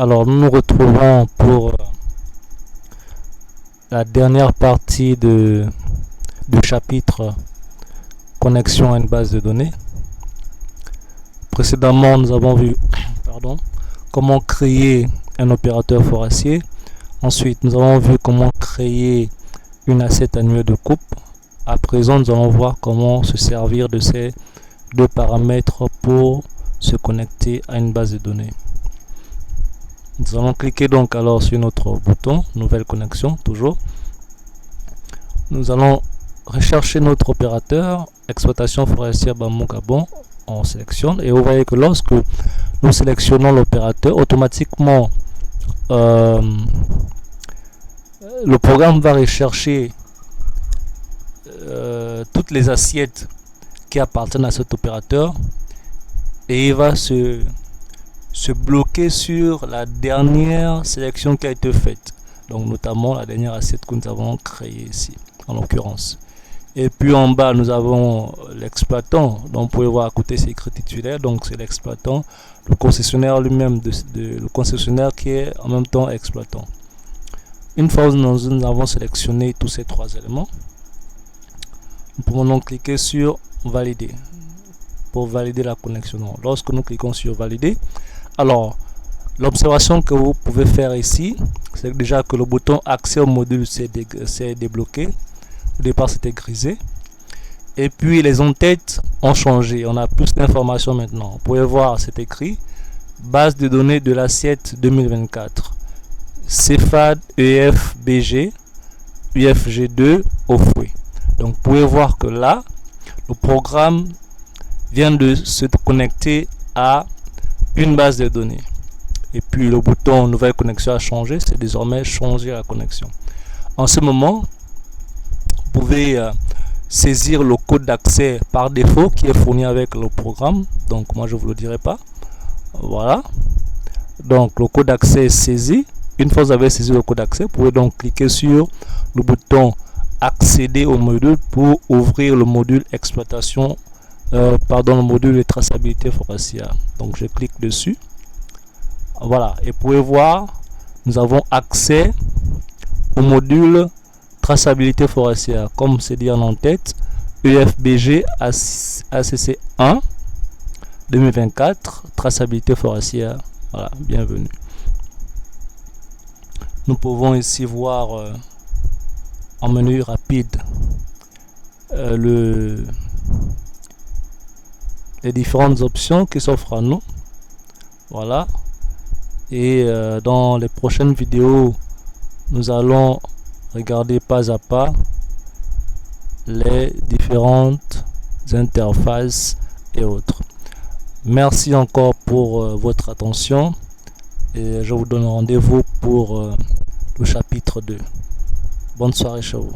Alors nous nous retrouvons pour la dernière partie du chapitre connexion à une base de données. Précédemment, nous avons vu comment créer un opérateur forestier. Ensuite, nous avons vu comment créer une asset annuelle de coupe. À présent, nous allons voir comment se servir de ces deux paramètres pour se connecter à une base de données. Nous allons cliquer donc alors sur notre bouton nouvelle connexion, toujours. Nous allons rechercher notre opérateur exploitation forestière Bamou Gabon. On sélectionne et vous voyez que lorsque nous sélectionnons l'opérateur, automatiquement le programme va rechercher toutes les assiettes qui appartiennent à cet opérateur et il va se bloquer sur la dernière sélection qui a été faite, donc notamment la dernière assiette que nous avons créée ici en l'occurrence. Et puis en bas nous avons l'exploitant, donc vous pouvez voir à côté c'est écrit titulaire, donc c'est l'exploitant, le concessionnaire lui-même, le concessionnaire qui est en même temps exploitant. Une fois que nous avons sélectionné tous ces trois éléments, nous pouvons donc cliquer sur valider pour valider la connexion. Lorsque nous cliquons sur valider, alors l'observation que vous pouvez faire ici, c'est déjà que le bouton accès au module s'est débloqué. Au départ c'était grisé et puis les en-têtes ont changé, on a plus d'informations maintenant. Vous pouvez voir, c'est écrit base de données de l'assiette 2024 CFAD EFBG UFG2 au fouet. Donc vous pouvez voir que là le programme vient de se connecter à une base de données et puis le bouton nouvelle connexion a changé, c'est désormais changer la connexion. En ce moment vous pouvez saisir le code d'accès par défaut qui est fourni avec le programme, donc moi je vous le dirai pas. Voilà, donc le code d'accès est saisi. Une fois que vous avez saisi le code d'accès, vous pouvez donc cliquer sur le bouton accéder au module pour ouvrir le module exploitation, le module de traçabilité forestière. Donc je clique dessus, voilà, et vous pouvez voir nous avons accès au module traçabilité forestière, comme c'est dit en tête, UFBG ACC1 2024 traçabilité forestière. Voilà, bienvenue. Nous pouvons ici voir en menu rapide les différentes options qui s'offrent à nous. Voilà, et dans les prochaines vidéos nous allons regarder pas à pas les différentes interfaces et autres. Merci encore pour votre attention et je vous donne rendez-vous pour le chapitre 2. Bonne soirée chez vous.